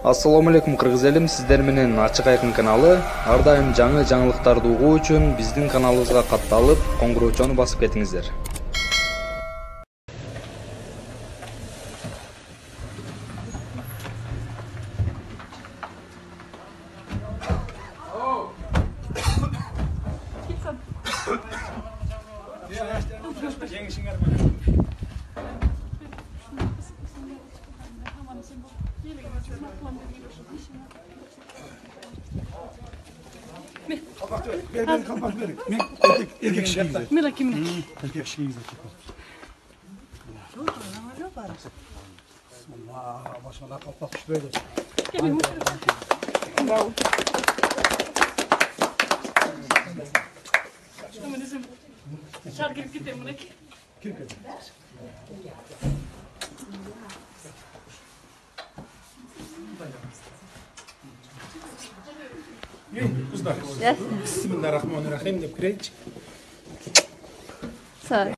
Assalamu alaikum кыргыз элим, сиздер менен Ачык Айкын каналы. Ар дайым жаңы жаңылыктарды угуу үчүн биздин каналыбызга катталып, коңгуроочону басып кетиңиздер. Ben kapat verin. Erkek kişiliğinize. Mela kimlik. Erkek kişiliğinize. Bismillah. Başına kapat şöyle. Gelin. Şunu bizim şarkı gidelim buraya. Kızlar. Bismillahirrahmanirrahim deyip kireyik. Sağ ol.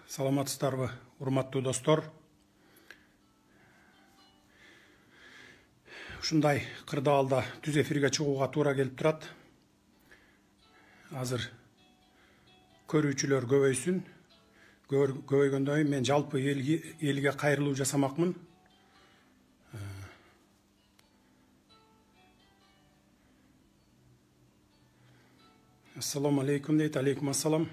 Саламатсыздарбы, урматтуу достор. Ушундай кырдаалда түз эфирге чыгууга туура келип турат. Азыр көрүүчүлөр көбөйсүн. Көбөйгөндөн кийин мен жалпы элге кайрылуу жасамакмын. Ассаламу алейкум дейт, алейкум ассалам.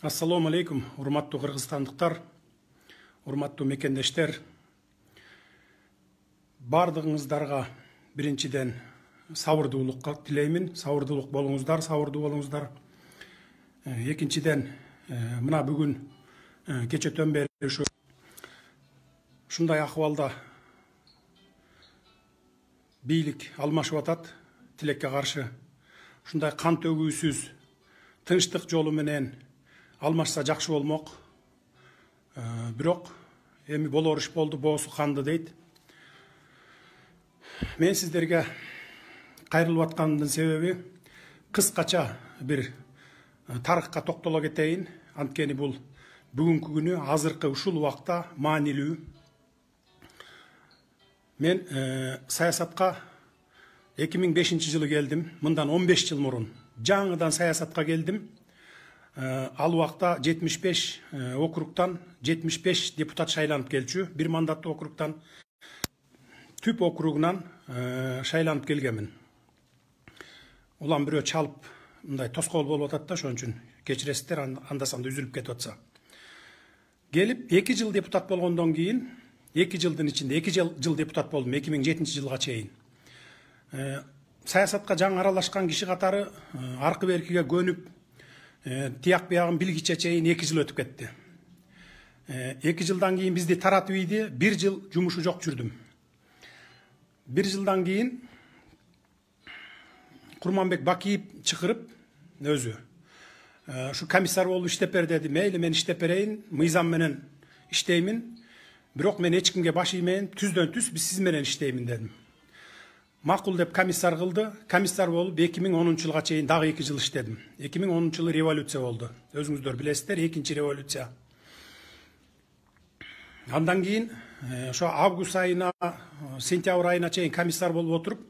Ассаламу алейкум, урматтуу кыргызстандыктар, урматтуу мекендештер. Бардыгыңыздарга биринчиден сабырдуулукка тилеймин. Сабырдуулук болуңуздар, сабырдуу болуңуздар. Экинчиден, мына бүгүн кечетен бери ушундай акыбалда бийлик алмашып атат, тилекке каршы. Ушундай кан төгүүсүз тынчтык жолу менен алмашса жакшы болмок. Бирок эми болор иш болду, боосу канды дейт. Мен сиздерге кайрылып аткандын себеби кыскача бир тарыхка токтоло кетейин. Анткени бул бүгүнкү күнү азыркы ушул убакта маанилүү. Мен саясатка 2005 жылы келдим. Мындан 15 жыл мурун жаңыдан саясатка келдим. Ал убакта 75 округтан 75 депутат шайланып келчү. Бир мандаттуу округтан түп округунан шайланып келгенмин. улам бирөө чалып мындай тоскоол болуп атат да, ошон үчүн кечиресиздер, анда санда үзүлүп кетип атса. Келип 2 жыл депутат болгондон кийин, 2 жылдын ичинде 2 жыл депутат болдум 2007 жылга чейин. Саясатка жаңы аралашкан киши катары аркы беркиге көнүп, тияк биягын билгиче чейин 2 жыл өтүп кетти. 2 жылдан кийин бизди таратып ийди, 1 жыл жумушу жок жүрдүм. 1 жылдан кийин Курманбек Бакиев чакырып өзү ушу комиссар болуп иштеп бер деди. Мейли, мен иштеп берейин, мыйзам менен иштеймин, бирок мен эч кимге баш иймейин, түздөн түз биз сиз менен иштеймин дедим. Макул деп комиссар кылды. Комиссар болуп 2010 жылга чейин дагы 2 жыл иштедим. 2010 жылы революция болду. Өзүңүздөр билесиздер, экинчи революция. Андан кийин ошо август айына, сентябрь айына чейин комиссар болуп отуруп,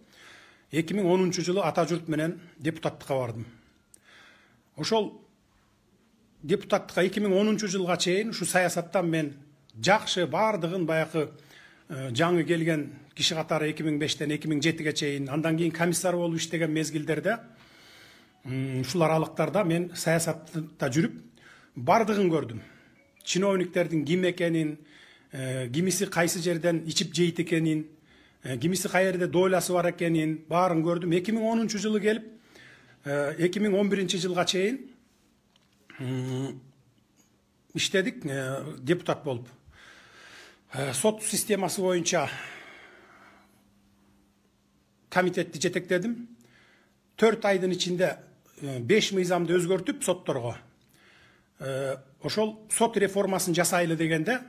2010 жылы ата журт менен депутаттыкка бардым. Ошол депутаттыкка 2010 жылга чейин ушу саясаттан мен жакшы бардыгын баягы жаңы келген киши катары 2005-тен 2007-ге чейин, андан кийин комиссар болуп иштеген мезгилдерде, ушул аралыктарда мен саясатта жүрүп бардыгын көрдүм. Чиновниктердин ким экенин, кимиси кайсы жерден ичип жейт экенин, кимиси кай жерде дойласы бар экенин баарын көрдүм. 2010 жылы келип 2011 жылга чейин иштедик депутат болуп. Сот системасы боюнча комитетти жетектедим. 4 айдын ичинде 5 мыйзамды өзгөртүп сотторго. Ошол сот реформасын жасайлы дегенде,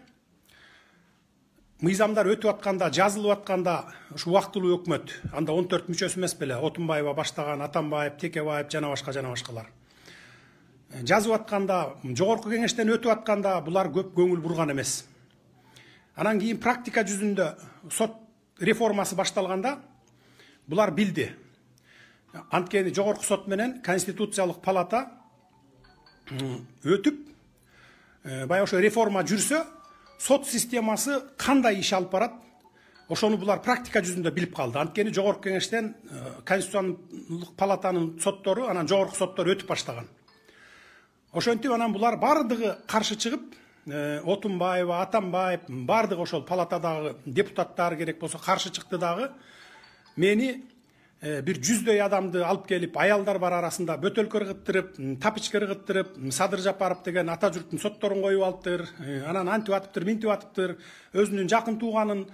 мыйзамдар өтүп атканда, жазылып атканда, ушу убактылуу өкмөт, анда 14 мүчөсү эмес беле, Отунбаева баштаган, Атамбаев, Текебаев жана башкалар. Жазып атканда, жогорку кеңештен өтүп атканда булар көп көңүл бурган эмес. Анан кийин практика жүзүндө сот реформасы башталганда булар билди. Анткени жогорку сот менен Конституциялык палата өтүп, бая ошо реформа жүрсө, сот системасы кандай иш алып барат, ошону булар практика жүзүндө билип калды. Анткени жогорку кеңештен Конституциялык палатанын соттору, анан жогорку соттор өтүп баштаган. Ошентип анан булар бардыгы каршы чыгып, Отунбаева, Атамбаев, бардыгы ошол палатадагы депутаттар керек болсо каршы чыкты дагы. Мени бир 100дөй адамды алып келип, аялдар бар арасында бөтөлкө ыргыттырып, тапичка ыргыттырып, Садыр Жапаров деген ата журттун сотторун коюп алыптыр, анан антип атыптыр, минтип атыптыр, өзүнүн жакын тууганын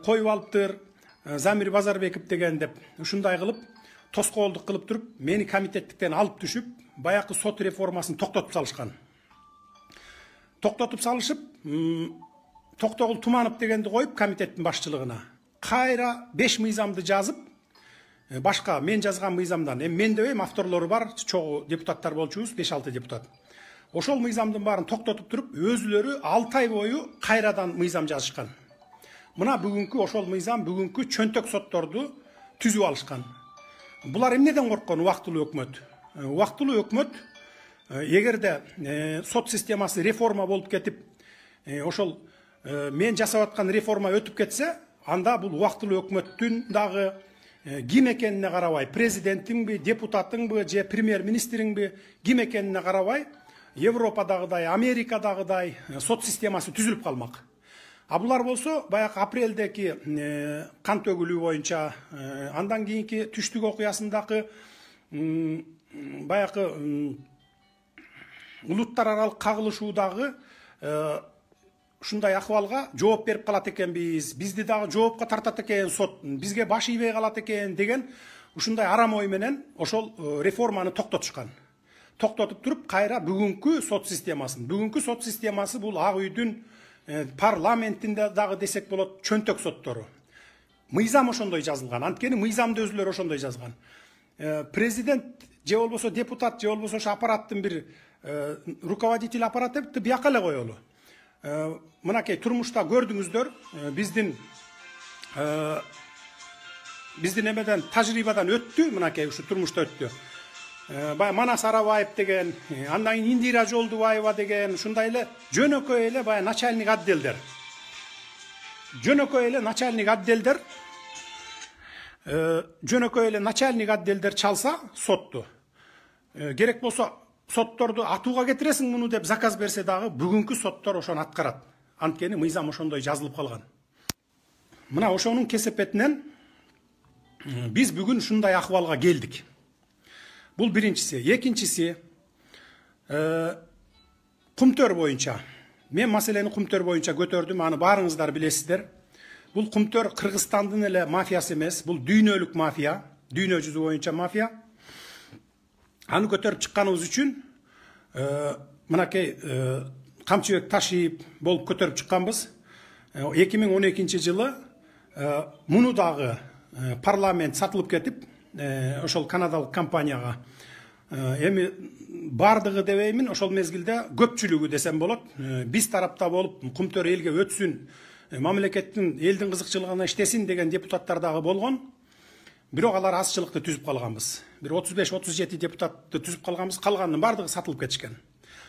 коюп алыптыр, Замир Базарбеков деген деп, ушундай кылып, тоскоолдук кылып туруп, мени комитеттиктен алып түшүп, баякы сот реформасын токтотуп салышкан. Токтотуп салышып, Токтогул Туманов дегенди коюп комитеттин башчылыгына. Кайра 5 мыйзамды жазып, башка мен жазган мыйзамдан, мен деп авторлору бар, чогуу депутаттар болчубуз, 5-6 депутат. Ошол мыйзамдын баарын токтотуп туруп, өзүлөрү 6 ай бою кайрадан мыйзам жазышкан. Мына бүгүнкү ошол мыйзам бүгүнкү чөнтөк сотторду түзүп алышкан. Булар эмнеден корккон? Убактылуу өкмөт. Убактылуу өкмөт эгерде сот системасы реформа болуп кетип, ошол мен жасап аткан реформа өтүп кетсе, анда бул убактылуу өкмөттүн дагы ким экенине карабай, президентиңби, депутатыңбы, же премьер-министриңби, ким экенине карабай, Европадагыдай, Америкадагыдай сот системасы түзүлүп калмак. А булар болсо, баягы апрелдеки кан төгүлүү боюнча, андан кийинки түштүк окуясындагы баягы улуттар аралык кагылышуудагы ушундай акыбалга жооп берип калат экенбиз, бизди дагы жоопко тартат экен сот, бизге баш ийбей калат экен деген ушундай арам ой менен ошол реформаны токтотушкан. Токтотуп туруп, кайра бүгүнкү сот системасы бул Ак үйдүн парламентинде дагы десек болот чөнтөк соттору. Мыйзам ошондой жазылган. Анткени мыйзамды өзүлөрү ошондой жазган. Президент же болбосо депутат же болбосо ошо аппараттын бир руководитель аппаратты бияка эле коелу. Мынакей турмушта көрдүңүздөр, биздин эмеден тажрыйбадан өттү, мынакей ушу турмушта өттү. Бая Манас Арабаев деген, андан кийин Индира Жолдубаева деген, ушундай эле жөнөкөй эле бая начальник отделдер. жөнөкөй эле начальник отделдер чалса сотту, керек болсо сотторду атууга кетиресиң муну деп заказ берсе дагы бүгүнкү соттор ошону аткарат. Анткени мыйзам ошондой жазылып калган. Мына ошонун кесепетинен биз бүгүн ушундай акыбалга келдик. Бул биринчиси. Экинчиси, кумтөр боюнча. Мен маселени кумтөр боюнча көтөрдүм, аны баарыңыздар билесиздер. Бул кумтөр Кыргызстандын эле мафиясы эмес, бул дүйнөлүк мафия, дүйнө жүзү боюнча мафия. Аны көтөрүп чыкканыбыз үчүн мынакей Камчыбек Ташиев болуп көтөрүп чыкканбыз. 2012 жылы муну дагы парламент сатылып кетип, ошол канадалык компанияга. Эми бардыгы дебеймин, ошол мезгилде көпчүлүгү десем болот. Биз тарапта болуп, кумтөр элге өтсүн, мамлекеттин элдин кызыкчылыгына иштесин деген депутаттар дагы болгон. Бирок алар азчылыкты түзүп калганбыз. Бир 35-37 депутатты түзүп калганбыз. Калганынын бардыгы сатылып кетишкен.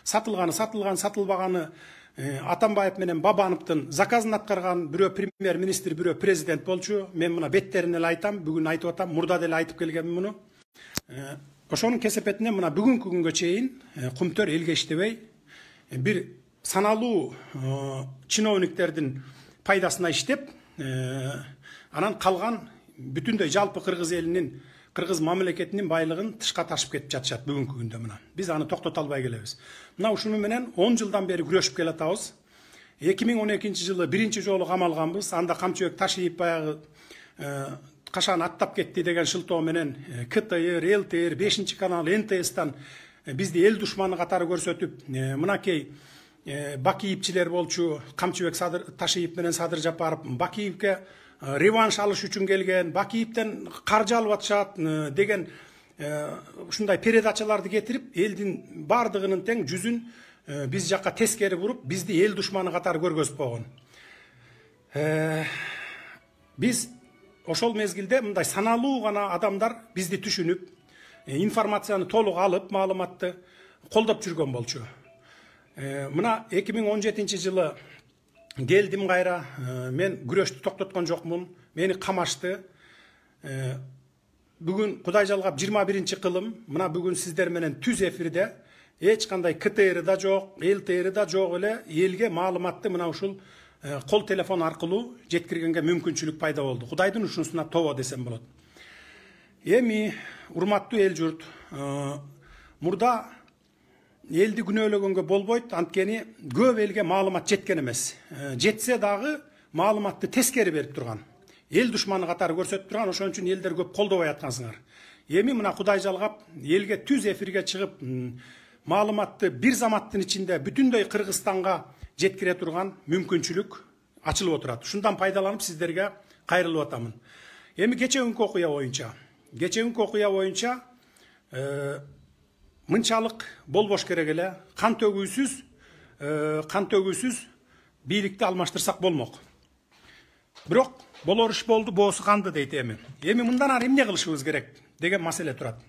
Сатылган, сатылбаганы Атамбаев менен Бабановдун заказын аткарган, бирөө премьер-министр, бирөө президент болчу. Мен мына беттерин эле айтам, бүгүн айтып атам, мурда деле айтып келгенмин муну. Ошонун кесепетинен мына бүгүнкү күнгө чейин кумтөр элге иштебей, бир саналуу чиновниктердин пайдасына иштеп, анан калган бүтүндөй жалпы кыргыз элинин, кыргыз мамлекетинин байлыгын тышка ташып кетип жатышат бүгүнкү күндө мына. Биз аны токтото албай келебиз. Мына ушуну менен 10 жылдан бери күрөшүп келатабыз. 2012 жылы биринчи жолу камалганбыз. Анда Камчыбек Ташиев баягы кашан аттап кетти деген шылтоо менен КТР, ЛТР, 5 канал, НТСтан бизди эл душманы катары көрсөтүп, мынакей Бакиевчилер болчу, Камчыбек Ташиев менен Садыр Жапаров Бакиевке реванш алыш үчүн келген, Бакиевден каржы алып атышат деген ушундай передачаларды кетирип, элдин бардыгынын тең жүзүн биз жакка тескери буруп, бизди эл душманы катары көргөзүп койгон. Биз ошол мезгилде мындай саналуу гана адамдар бизди түшүнүп, информацияны толук алып, маалыматты колдоп жүргөн болчу. Мына 2017 жылы келдим кайра, мен күрөштү токтоткон жокмун, мени камашты. Бүгүн Кудай жалгап 21 кылым, мына бүгүн сиздер менен түз эфирде эч кандай КТР да жок, ЛТР да жок эле элге маалыматты мына ушул кол телефон аркылуу жеткиргенге мүмкүнчүлүк пайда болду. Кудайдын ушунусуна тобо десем болот. Эми урматтуу эл журт, мурда элди күнөөлөгөнгө болбойт, анткени көп элге маалымат жеткен эмес. Жетсе дагы маалыматты тескери берип турган. Эл душманы катары көрсөтүп турган, ошон үчүн элдер көп колдобой аткансыңар. Эми мына Кудай жалгап элге түз эфирге чыгып, маалыматты бир заматтын ичинде бүтүндөй Кыргызстанга жеткире турган мүмкүнчүлүк ачылып отурат. Ушундан пайдаланып сиздерге кайрылып атамын. Эми кечеүнкү окуя боюнча мынчалык болбош керек эле, кан төгүүсүз бийликти алмаштырсак болмок. Бирок болор иш болду, боосу канды дейт эми. Эми мындан ары эмне кылышыбыз керек деген маселе турат.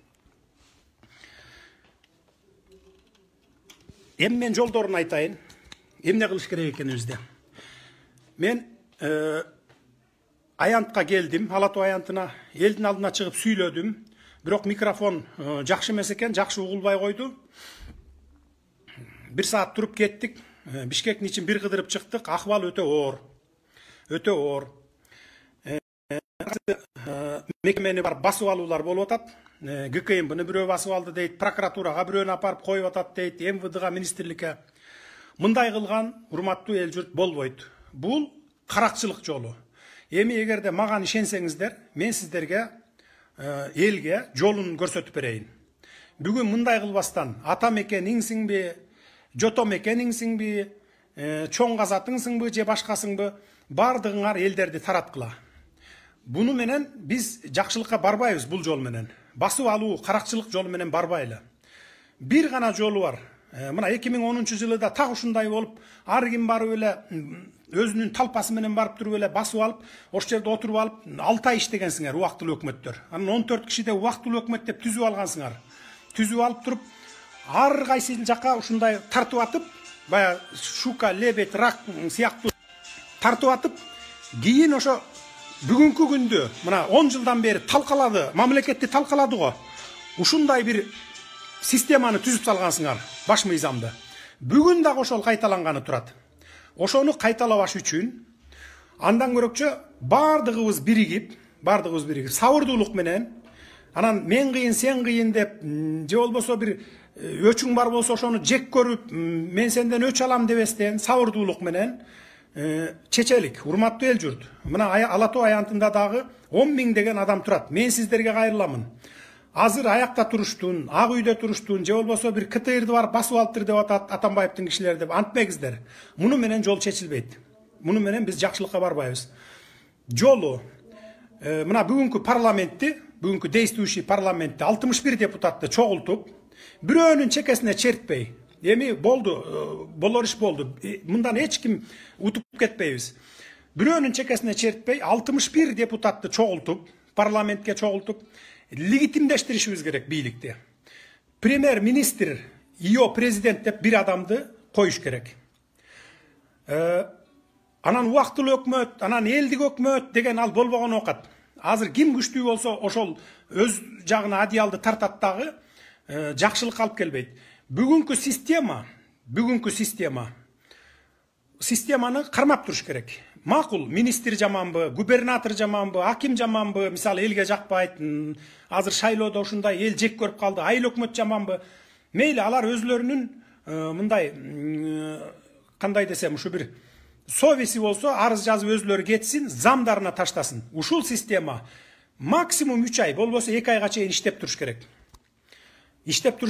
Эми мен жолдорун айтайын. Эмне кылыш керек экенибизди. Мен аянтка келдим, Ала Тоо аянтына, элдин алдына чыгып сүйлөдүм. Бирок микрофон жакшы эмес экен, жакшы угулбай койду. Бир саат туруп кеттик. Бишкектин ичин бир кыдырып чыктык. Акыбал өтө оор. Мекемени бар басып алуулар болуп атат. ГКМБны бирөө басып алды дейт, прокуратурага бирөөнү апарып коюп атат дейт, МВДга, министрликке. Мындай кылган урматтуу эл журт болбойт. Бул каракчылык жолу. Эми эгерде мага ишенсеңиздер, мен сиздерге элге жолун көрсөтүп берейин. Бүгүн мындай кылбастан ата мекениңсиңби, жото мекениңсиңби, чоң казатыңсыңбы же башкасыңбы, бардыгыңар элдерди тараткыла. Буну менен биз жакшылыкка барбайбыз бул жол менен. Басып алуу, каракчылык жолу менен барбайлы. Бир гана жолу бар. Мына 2010 жылы да так ушундай болуп, ар ким барып эле өзүнүн талпасы менен барып туруп эле басып алып, ошол жерде отуруп алып 6 ай иштегенсиңер убактылуу өкмөттөр. Анан 14 кишиде убактылуу өкмөт деп түзүп алгансыңар. Түзүп алып туруп, ар кайсы жака ушундай тартып атып, бая шука, лебедь, рак сыяктуу тартып атып, кийин ошо бүгүнкү күндө мына 10 жылдан бери талкалады, мамлекетти талкалады го. Ушундай бир системаны түзүп салгансыңар, баш мыйзамды. Бүгүн дагы ошол кайталанганы турат. Ошону кайталабаш үчүн андан көрөкчө бардыгыбыз биригип, сабырдуулук менен, анан мен кыйын, сен кыйын деп, же болбосо бир өчүң бар болсо ошону жек көрүп, мен сенден өч алам дебестен, сабырдуулук менен чечелик. Урматтуу эл журт. Мына Ала Тоо аянтында дагы 10 миң деген адам турат. Мен сиздерге кайрыламын. Азыр аякта туруштун, ак үйдө туруштун, же болбосо бир КТРди бар басып алыптыр деп атат Атамбаевдин кишилери деп антпеңиздер. Муну менен жол чечилбейт. Муну менен биз жакшылыкка барбайбыз. Жолу мына бүгүнкү парламентти, бүгүнкү действующий парламентти 61 депутатты чогултуп, бирөөнүн чекесине чертпей, эми болду, болор иш болду. Мындан эч ким утуп кетпейбиз. Бирөөнүн чекесине чертпей, 61 депутатты чогултуп, парламентке чогултуп, легитимдештиришибиз керек бийликти. Премьер-министр, ИО президент деп бир адамды коюш керек. Анан убактылуу өкмөт, анан элдик өкмөт деген ал болбогон окат. Азыр ким күчтүү болсо ошол өз жагына адыялды тартат дагы жакшылык алып келбейт. Бүгүнкү системаны кармап туруш керек. Макул, министр жаманбы, губернатор жаманбы, аким жаманбы, мисалы элге жакпайт, азыр шайлоодо ушундай эл жек көрүп калды, айыл өкмөт жаманбы. Мейли, алар өзлөрүнүн мындай кандай десем, ушу бир совеси болсо, арыз жазып өзлөрү кетсин, замдарына таштасын. Ушул система максимум 3 ай, болбосо 2 айга чейин иштеп туруш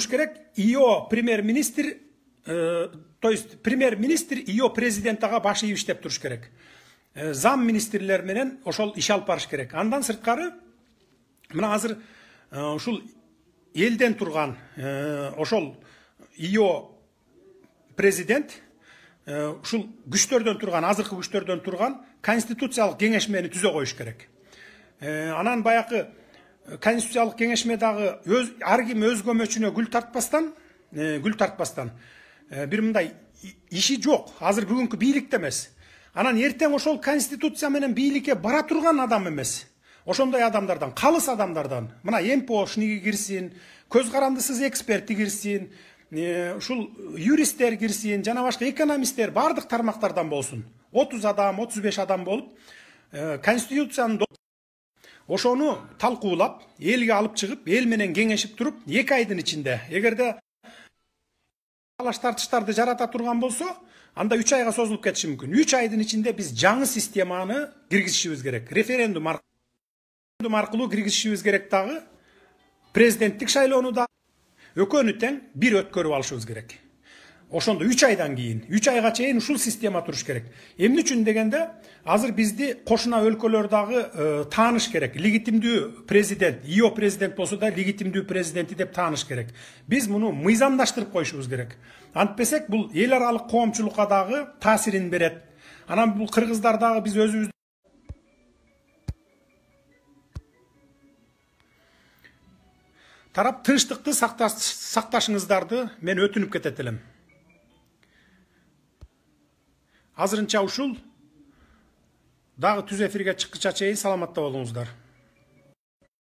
керек. ИО премьер-министр, то есть премьер-министр ИО президентага баш ийип иштеп туруш керек. Зам министрлер менен ошол иш алып барыш керек. Андан сырткары, мына азыр ушул элден турган ошол ИО президент ушул күчтөрдөн турган, азыркы күчтөрдөн турган конституциялык кеңешмени түзө коюш керек. Анан баякы конституциялык кеңешме дагы ар ким өз көмөчүнө гүл тартпастан бир мындай иши жок. Азыр бүгүнкү бийликте эмес. Анан эртең ошол конституция менен бийликке бара турган адам эмес. Ошондой адамдардан, калыс адамдардан, мына МПОшники кирсин, көз карандысыз эксперти кирсин, ушул юристтер кирсин, жана башка экономисттер бардык тармактардан болсун. 30 адам, 35 адам болуп, конституциянын ошону талкуулап, элге алып чыгып, эл менен кеңешип туруп, 2 айдын ичинде, эгерде талаш тартыштарды жарата турган болсо, анда 3 айга созулуп кетиши мүмкүн. 3 айдын ичинде биз жаңы системаны киргизишибиз керек. Референдум аркылуу киргизишибиз керек дагы. Президенттик шайлоону да экөөнү тең бир өткөрүп алышыбыз керек. Ошондо 3 айдан кийин, 3 айга чейин ушул система туруш керек. Эмне үчүн дегенде, азыр бизди кошуна өлкөлөр дагы тааныш керек. Легитимдүү президент, ИО президент болсо да легитимдүү президенти деп тааныш керек. Биз муну мыйзамдаштырып коюшубуз керек. Антпесек бул эл аралык коомчулукка дагы таасирин берет. Анан бул кыргыздар дагы биз өзүбүз тарап тынчтыкты сакташыңыздарды мен өтүнүп кетет элем. Азырынча ушул дагы түз эфирге чыккыча чейин саламатта болуңуздар.